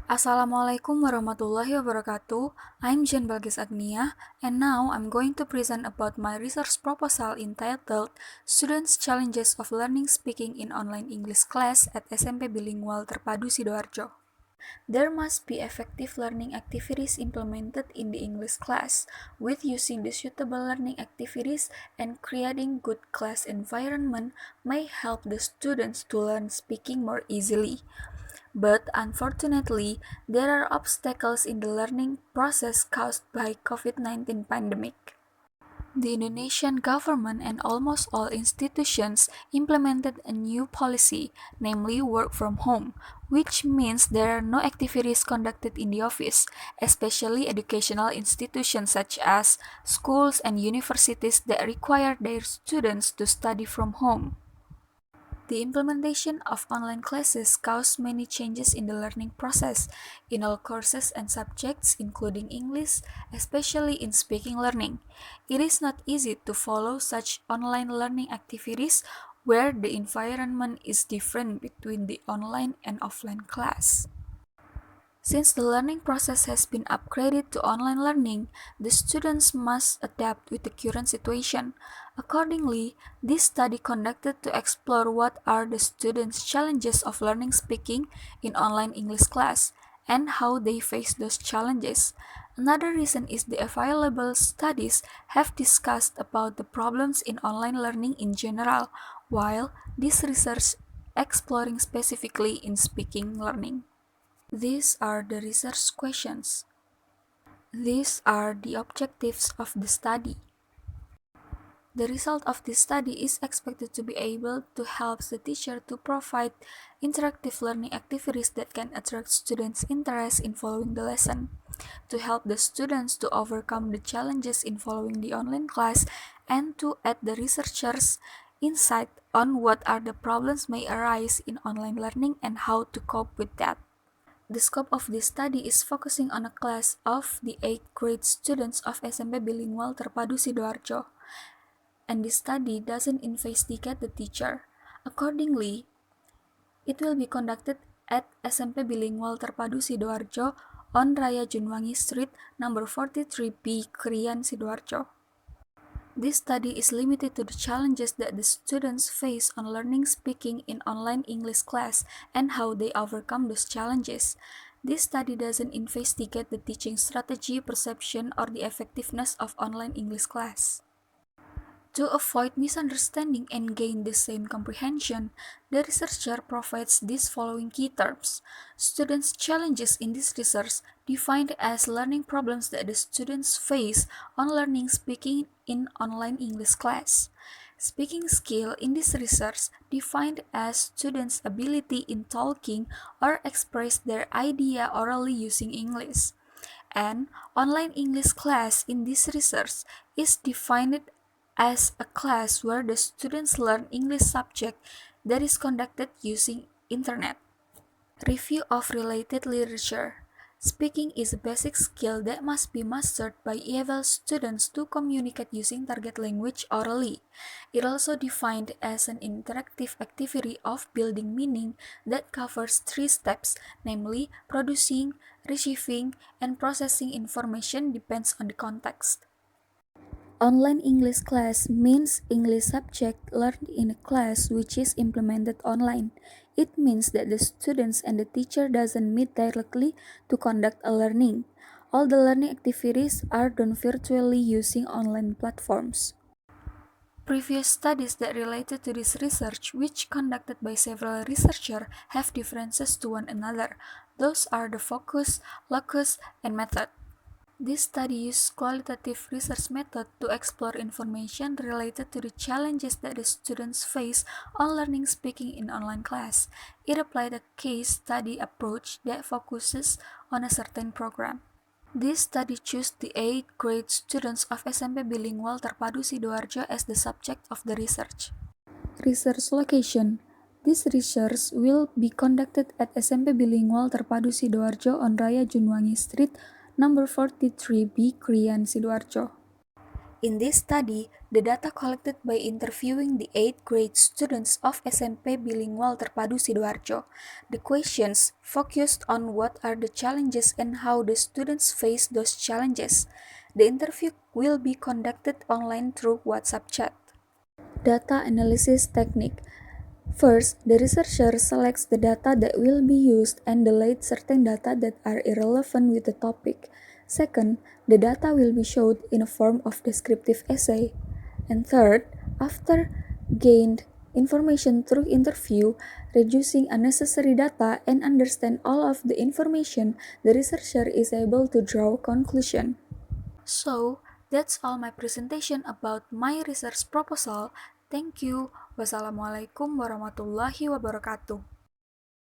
Assalamualaikum warahmatullahi wabarakatuh. I'm Jen Balgis Agnia, and now I'm going to present about my research proposal entitled Students' Challenges of Learning Speaking in Online English Class at SMP Bilingual Terpadu Sidoarjo. There must be effective learning activities implemented in the English class, with using the suitable learning activities and creating good class environment may help the students to learn speaking more easily. But unfortunately, there are obstacles in the learning process caused by COVID-19 pandemic. The Indonesian government and almost all institutions implemented a new policy, namely work from home, which means there are no activities conducted in the office, especially educational institutions such as schools and universities that require their students to study from home. The implementation of online classes caused many changes in the learning process in all courses and subjects, including English, especially in speaking learning. It is not easy to follow such online learning activities where the environment is different between the online and offline class. Since the learning process has been upgraded to online learning, the students must adapt with the current situation. Accordingly, this study conducted to explore what are the students' challenges of learning speaking in online English class and how they face those challenges. Another reason is the available studies have discussed about the problems in online learning in general, while this research exploring specifically in speaking learning. These are the research questions. These are the objectives of the study. The result of this study is expected to be able to help the teacher to provide interactive learning activities that can attract students' interest in following the lesson, to help the students to overcome the challenges in following the online class, and to add the researchers' insight on what are the problems may arise in online learning and how to cope with that. The scope of this study is focusing on a class of the 8th grade students of SMP Bilingual Terpadu Sidoarjo, and this study doesn't investigate the teacher. Accordingly, it will be conducted at SMP Bilingual Terpadu Sidoarjo on Raya Junwangi Street, number 43B, Krian, Sidoarjo. This study is limited to the challenges that the students face on learning speaking in online English class and how they overcome those challenges. This study doesn't investigate the teaching strategy, perception, or the effectiveness of online English class. To avoid misunderstanding and gain the same comprehension, the researcher provides these following key terms. Students' challenges in this research defined as learning problems that the students face on learning speaking in online English class. Speaking skill in this research defined as students' ability in talking or express their idea orally using English. And online English class in this research is defined as a class where the students learn English subject that is conducted using internet. Review of related literature. Speaking is a basic skill that must be mastered by EFL students to communicate using target language orally. It also defined as an interactive activity of building meaning that covers 3 steps, namely producing, receiving, and processing information depends on the context. Online English class means English subject learned in a class which is implemented online. It means that the students and the teacher doesn't meet directly to conduct a learning. All the learning activities are done virtually using online platforms. Previous studies that related to this research, which conducted by several researchers, have differences to one another. Those are the focus, locus, and method. This study used qualitative research method to explore information related to the challenges that the students face on learning speaking in online class. It applied a case study approach that focuses on a certain program. This study chose the 8th grade students of SMP Bilingual Terpadu Sidoarjo as the subject of the research. Research location. This research will be conducted at SMP Bilingual Terpadu Sidoarjo on Raya Junwangi Street, number 43B, Krian, Sidoarjo. In this study, the data collected by interviewing the 8th grade students of SMP Bilingual Terpadu Sidoarjo. The questions focused on what are the challenges and how the students face those challenges. The interview will be conducted online through WhatsApp chat. Data analysis technique. First, the researcher selects the data that will be used and deletes certain data that are irrelevant with the topic. Second, the data will be showed in a form of descriptive essay. And third, after gained information through interview, reducing unnecessary data and understand all of the information, the researcher is able to draw conclusion. So, that's all my presentation about my research proposal. Thank you. Wassalamualaikum warahmatullahi wabarakatuh.